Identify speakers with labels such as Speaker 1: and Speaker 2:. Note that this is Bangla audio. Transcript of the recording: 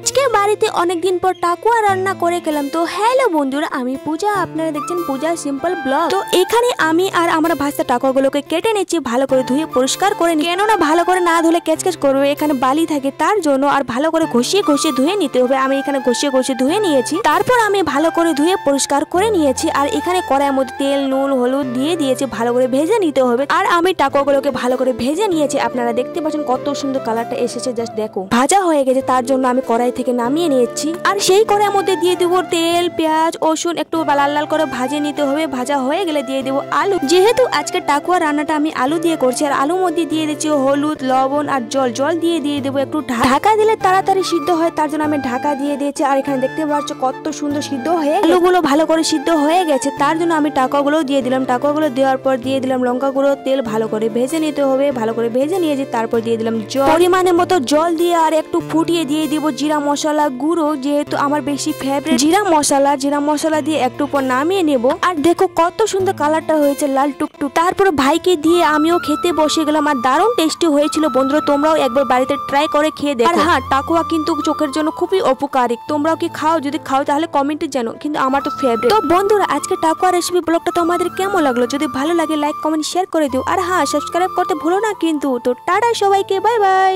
Speaker 1: আজকে বাড়িতে অনেকদিন পর টাকুয়া রান্না করে খেলাম। তো হ্যালো বন্ধুরা, আমি পূজা, আপনারা দেখছেন পূজা সিম্পল ব্লগ। তো এখানে আমি আর আমার ভাজা টাকুয়াগুলোকে কেটে নিচ্ছি, ভালো করে ধুয়ে পরিষ্কার করে নি, কেননা ভালো করে না ধুলে ক্যাচক্যাচ করবে, এখানে বালি থাকে তার জন্য। আর ভালো করে ঘষিয়ে ঘষিয়ে ধুয়ে নিতে হবে। আমি এখানে ঘষিয়ে ঘষিয়ে ধুয়ে নিয়েছি, তারপর আমি ভালো করে ধুয়ে পরিষ্কার করে নিয়েছি। আর এখানে কড়াইয়ের মধ্যে তেল নুন হলুদ দিয়ে দিয়েছি, ভালো করে ভেজে নিতে হবে। আর আমি টাকুয়াগুলোকে ভালো করে ভেজে নিয়েছি, আপনারা দেখতে পাচ্ছেন কত সুন্দর কালারটা এসেছে, জাস্ট দেখো। ভাজা হয়ে গেছে, তার জন্য আমি কড়াই থেকে নামিয়ে নিয়েছি। আর সেই কড়াইয়ের মধ্যে দিয়ে দেবো তেল, পেঁয়াজ, রসুন, একটু লাল লাল করে ভাজে নিতে হবে। ভাজা হয়ে গেলে দিয়ে দেবো আলু। যেহেতু আজকে টাকুয়া রান্নাটা আমি আলু দিয়ে করছি, আর আলুর মধ্যে দিয়ে দিচ্ছি হলুদ, লবণ আর জল দিয়ে দেবো একটু। ঢাকা দিলে তাড়াতাড়ি সিদ্ধ হয়, তার জন্য আমি ঢাকা দিয়ে দিয়েছি। আর এখানে দেখতে পাচ্ছ কত সুন্দর সিদ্ধ হয়ে আলুগুলো ভালো করে সিদ্ধ হয়ে গেছে, তার জন্য আমি টাকুয়াগুলো দিয়ে দিলাম। টাকুয়াগুলো দেওয়ার পর দিয়ে দিলাম লঙ্কা গুঁড়ো, তেল, ভালো করে ভেজে নিতে হবে। ভালো করে ভেজে নিয়েছি, তারপর দিয়ে দিলাম জল, পরিমাণের মতো জল দিয়ে আর একটু ফুটিয়ে দিয়ে দিব জিরা মশলা গুঁড়ো, যেহেতু আমার বেশি ফেভারিট জিরা মশলা দিয়ে একটু পর নামিয়ে নেব। আর দেখো কত সুন্দর কালারটা হয়েছে, লাল টুকটুক। তারপর ভাইকে দিয়ে আমিও খেতে বসে গেলাম, আর দারুণ টেস্টি হয়েছিল বন্ধুরা। তোমরাও একবার বাড়িতে ট্রাই করে খেয়ে দেখো। আর হ্যাঁ, টাকুয়া কিন্তু চোখের জন্য খুবই উপকারী। তোমরাও কি খাও? যদি খাও তাহলে কমেন্টে জানো, কিন্তু আমার তো ফেভারিট। তো বন্ধুরা, আজকে টাকুয়া রেসিপি ব্লগটা তোমাদের কেমন লাগলো? যদি ভালো লাগে লাইক কমেন্ট শেয়ার করে দিও। আর হ্যাঁ, সাবস্ক্রাইব করতে ভুলো না কিন্তু। তো টাটা সবাইকে, বাই বাই।